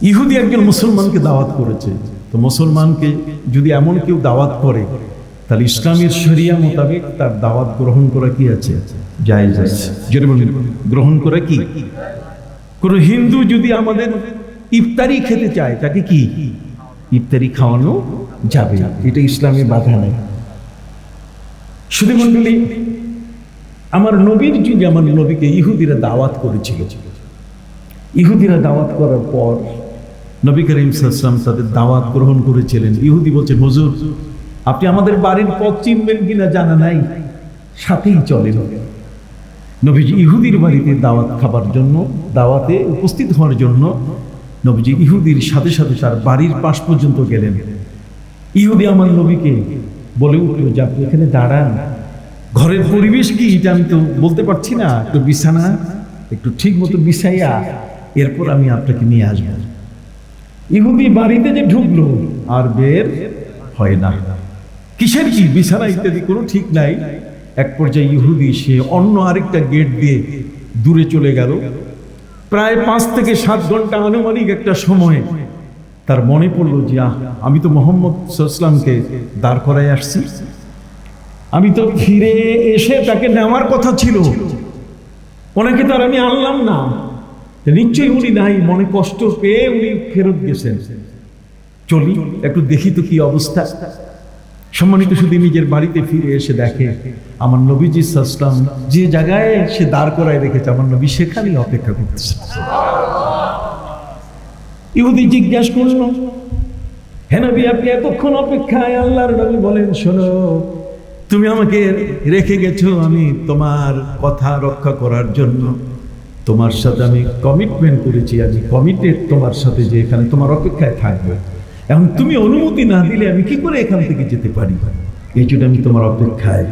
ইহুদি একজন মুসলমানকে দাওয়াত করেছে, তো মুসলমানকে যদি এমন কেউ দাওয়াত করে তাহলে ইসলামের শরিয়া মোতাবেক তার দাওয়াত গ্রহণ করা কি আছে? জায়েজ আছে। যেটা বলেন গ্রহণ করা কি? কোন হিন্দু যদি আমাদের ইফতারি খেতে চায় তাকে কি ইফতারি খাওয়ানো যাবে, এটা ইসলামে বাধা নেই। শুধু মণ্ডলী, আমার নবীর যুগে আমার নবীকে ইহুদিরা দাওয়াত করেছিল। ইহুদিরা দাওয়াত করার পর নবী করিম সাল্লাল্লাহু আলাইহি ওয়াসাল্লাম তাদের দাওয়াত গ্রহণ করেছিলেন। ইহুদি বলছেন, হুজুর আপনি আমাদের বাড়ির পথ চিনবেন কিনা জানা নাই, সাথেই চলেন। নবীজি ইহুদির বাড়িতে দাওয়াত খাবার জন্য, দাওয়াতে উপস্থিত হওয়ার জন্য নবীজি ইহুদির সাথে সাথে তার বাড়ির পাশ পর্যন্ত গেলেন। ইহুদি আমার নবীকে বলে উঠল যে আপনি এখানে দাঁড়ান, ঘরের পরিবেশ কি এটা আমি তো বলতে পারছি না, একটু বিছানা একটু ঠিক মতো বিছাইয়া এরপর আমি আপনাকে নিয়ে আসবো। ইহুদি বাড়িতে যে ঢুকলো আর বের হয় না। কিসের কি বিছানা ইত্যাদি কোনো ঠিক নাই। এক পর্যায়ে ইহুদি সে অন্য আরেকটা গেট দিয়ে দূরে চলে গেল। প্রায় 5 থেকে 7 ঘন্টা আনুমানিক একটা সময় তার মনে পড়লো যে আমি তো মুহাম্মদ সাল্লাল্লাহু আলাইহি ওয়াসাল্লামকে দাঁড় করায় আসছি, আমি তো ফিরে এসে তাকে নেওয়ার কথা ছিল, ওনাকে তার আমি আনলাম না, নিশ্চয়ই উনি নাই। মনে কষ্ট পেয়ে উনি ফেরত গেছেন। চলি একটু দেখি তো কি অবস্থা। সম্মানিত শুধু নিজের বাড়িতে ফিরে এসে দেখে আমার নবীজি সাল্লাল্লাহু আলাইহি ওয়াসাল্লাম যে জায়গায় সে দাঁড় করায় রেখেছে আমার নবী সেখানেই অপেক্ষা করতেছে। ইহুদি জিজ্ঞাসা করলো, হে নবী আপনি এতক্ষণ অপেক্ষায়? আল্লাহর নবী বলেন, শোনো তুমি আমাকে রেখে গেছো, আমি তোমার কথা রক্ষা করার জন্য তোমার সাথে আমি কমিটমেন্ট করেছি, আমি কমিটেড তোমার সাথে যে এখানে তোমার অপেক্ষায় থাকবে। এখন তুমি অনুমতি না দিলে আমি কি করে এখান থেকে যেতে পারি? এই জন্য আমি তোমার অপেক্ষায়।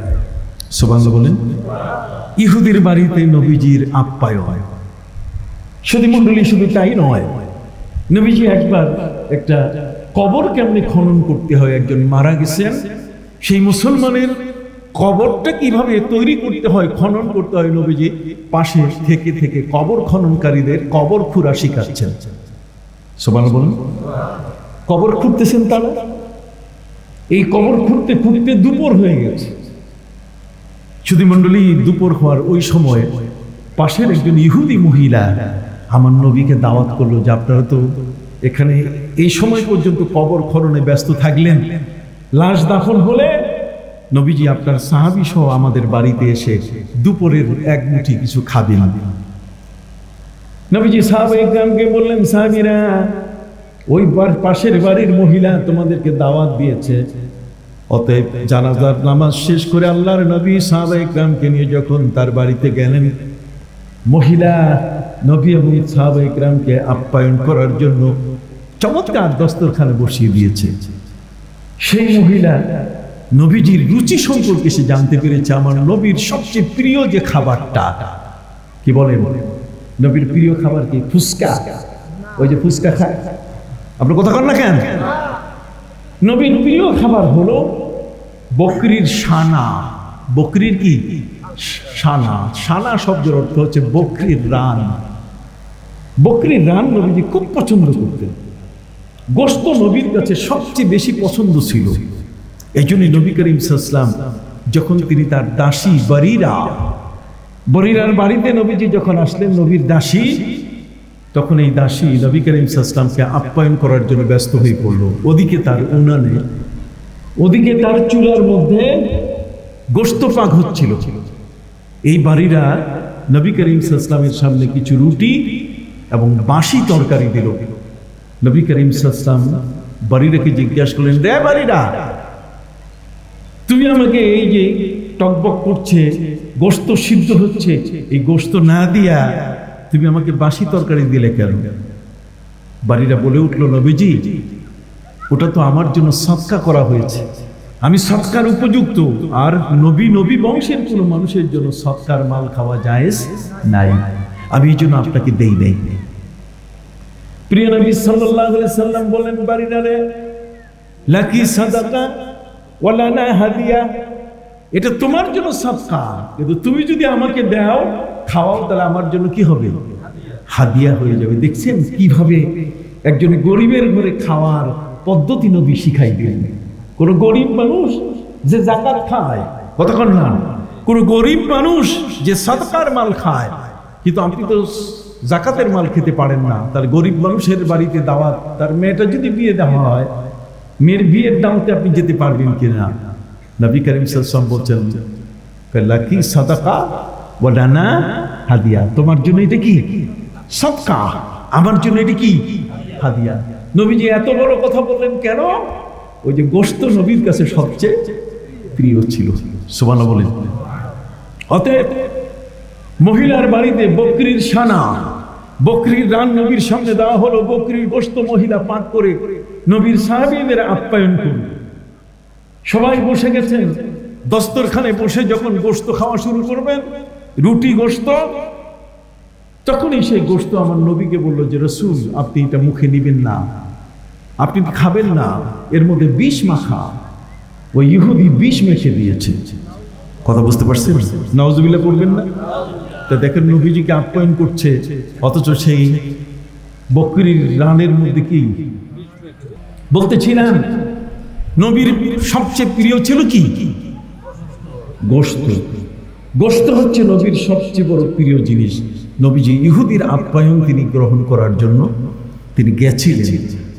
সুবহানাল্লাহ বলেন। ইহুদির বাড়িতে নবীজির আপ্যায়ন। শুধু মণ্ডলী শুধু তাই নয়, নবীজি একবার একটা কবর কেমনে খনন করতে হয়, একজন মারা গেছেন, সেই মুসলমানের কবরটা কিভাবে তৈরি করতে হয়, খনন করতে হয়, নবীজি পাশে থেকে থেকে কবর খননকারীদের কবর খুঁড়া শিখাচ্ছেন। সুবহানাল্লাহ বলেন। কবর খুঁড়তেছেন তারা। এই কবর খুঁড়তে খুঁড়তে দুপুর হয়ে গেছে। শুধু মণ্ডলী দুপুর হওয়ার ওই সময় পাশের একজন ইহুদি মহিলা আমার নবীকে দাওয়াত করলো যে আপনারা তো এখানে এই সময় পর্যন্ত কবর খননে ব্যস্ত থাকলেন, লাশ দাফন হলে নবীজি আপনার সাহাবী সহ আমাদের বাড়িতে এসে দুপুরের এক মুঠি কিছু খাবেন। নবীজি সাহাবায়ে কেরামকে বললেন, সাহাবীরা ওই পাশের বাড়ির মহিলা তোমাদেরকে দাওয়াত দিয়েছে, অতএব জানাজার নামাজ শেষ করে আল্লাহর নবী সাহাবায়ে কেরামকে নিয়ে যখন তার বাড়িতে গেলেন, মহিলা নবী এবং সাহাবায়ে কেরামকে আপ্যায়ন করার জন্য চমৎকার দস্তরখানে বসিয়ে দিয়েছে। সেই মহিলা নবীজির রুচি সম্পর্কে সে জানতে পেরেছে। আমার নবীর সবচেয়ে প্রিয় যে খাবারটা কি বলে, নবীর প্রিয় খাবার কি? ফুসকা। ওই যে ফুসকা খায়, আপনার কথা কন না কেন? নবীর প্রিয় খাবার হলো বকরির সানা। বকরির কি সানা? সানা শব্দের অর্থ হচ্ছে বকরির রান। বকরির রান নবীজি খুব পছন্দ করতেন। গোশত নবীর কাছে সবচেয়ে বেশি পছন্দ ছিল। এই জন্যই নবী করিম সাল্লাল্লাহু আলাইহি ওয়াসাল্লাম যখন তিনি তার দাসী বরিরার বাড়িতে নবীজি যখন আসলেন, নবীর দাসী, তখন এই দাসী নবী করিম সাল্লাল্লাহু আলাইহি ওয়াসাল্লামকে আপ্যায়ন করার জন্য ব্যস্ত হয়ে পড়ল। ওদিকে তার উনানে, ওদিকে তার চুলার মধ্যে গোশত পাক হচ্ছিল। এই বাড়িরা নবী করিম সাল্লাল্লাহু আলাইহি ওয়াসাল্লামের সামনে কিছু রুটি এবং বাসি তরকারি দিল। নবী করিম সাল্লাল্লাহু আলাইহি ওয়াসাল্লাম বাড়িরাকে জিজ্ঞাসা করলেন, রে বাড়িরা, তুমি আমাকে এই যে টকবক করছে, গোশত সিদ্ধ হচ্ছে, এই গোশত না দিয়া তুমি আমাকে বাসি তরকারি দিলে কেন? বাড়িরা বলে উঠলো, নবীজি ওটা তো আমার জন্য সদকা করা হয়েছে, আমি সদকার উপযুক্ত, আর নবী বংশের কোনো মানুষের জন্য সদকার মাল খাওয়া জায়েজ নাই, আমি এই জন্য আপনাকে দেই নাই। প্রিয় নবী সাল্লাল্লাহু আলাইহি সাল্লাম বলেন, বাড়িরা রে, লাকি সাদাকা ওয়ালা না হাদিয়া, এটা তোমার জন্য সদকা, কিন্তু তুমি যদি আমাকে দাও খাওয়াও তাহলে আমার জন্য কি হবে? হাদিয়া হয়ে যাবে। দেখছেন কিভাবে একজন গরিবের ঘরে খাওয়ার পদ্ধতি নবী শিখাই দিলেন। কোন গরিব মানুষ যে যাকাত খায়, কতক্ষণ না, কোন গরিব মানুষ যে সাদকার মাল খায়, কিন্তু আপনি তো যাকাতের মাল খেতে পারেন না, তার গরিব মানুষের বাড়িতে দাওয়াত, তার মেয়েটা যদি বিয়ে দেওয়া হয়, মেয়ের বিয়ের দাওয়াতে আপনি যেতে পারবেন কিনা? নবী করিম সাল্লাল্লাহু আলাইহি ওয়াসাল্লাম বলছেন, লাকি সাদাকা ওয়া লানা হাদিয়া, তোমার জন্য এটা কি সাদকা, আমার জন্য এটা কি হাদিয়া। নবীজি এত বড় কথা বললেন কেন? ওই যে গোশত নবীর কাছে সবচেয়ে প্রিয় ছিল। সুবহানাল্লাহ বলেন। অতএব মহিলার বাড়িতে বকরির সানা, বকরির রান নবীর সামনে দেওয়া হলো, বকরির গোশত মহিলা পাক করে নবীর সাহাবীদের আপ্যায়ন করল। সবাই বসে গেছেন দস্তরখানে, বসে যখন গোশত খাওয়া শুরু করবেন, রুটি গোশত, তখনই সেই গোশত আমার নবীকে বললো যে রাসূল, আপনি এটা মুখে নিবেন না, আপনি খাবেন না, এর মধ্যে বিষ মাখা, ওই ইহুদি বিষ মেখে দিয়েছে। কথা বুঝতে পারছেন? নাউজুবিল্লাহ পড়বেন না? তা দেখেন নবীজিকে আপ্যায়ন করছে, অথচ সেই বকরির রানের মধ্যে কি বলতেছিলাম, নবীর সবচেয়ে প্রিয় ছিল কি? গোশত। গোশত হচ্ছে নবীর সবচেয়ে বড় প্রিয় জিনিস। নবীজি ইহুদির আপ্যায়ন তিনি গ্রহণ করার জন্য তিনি গেছিলেন।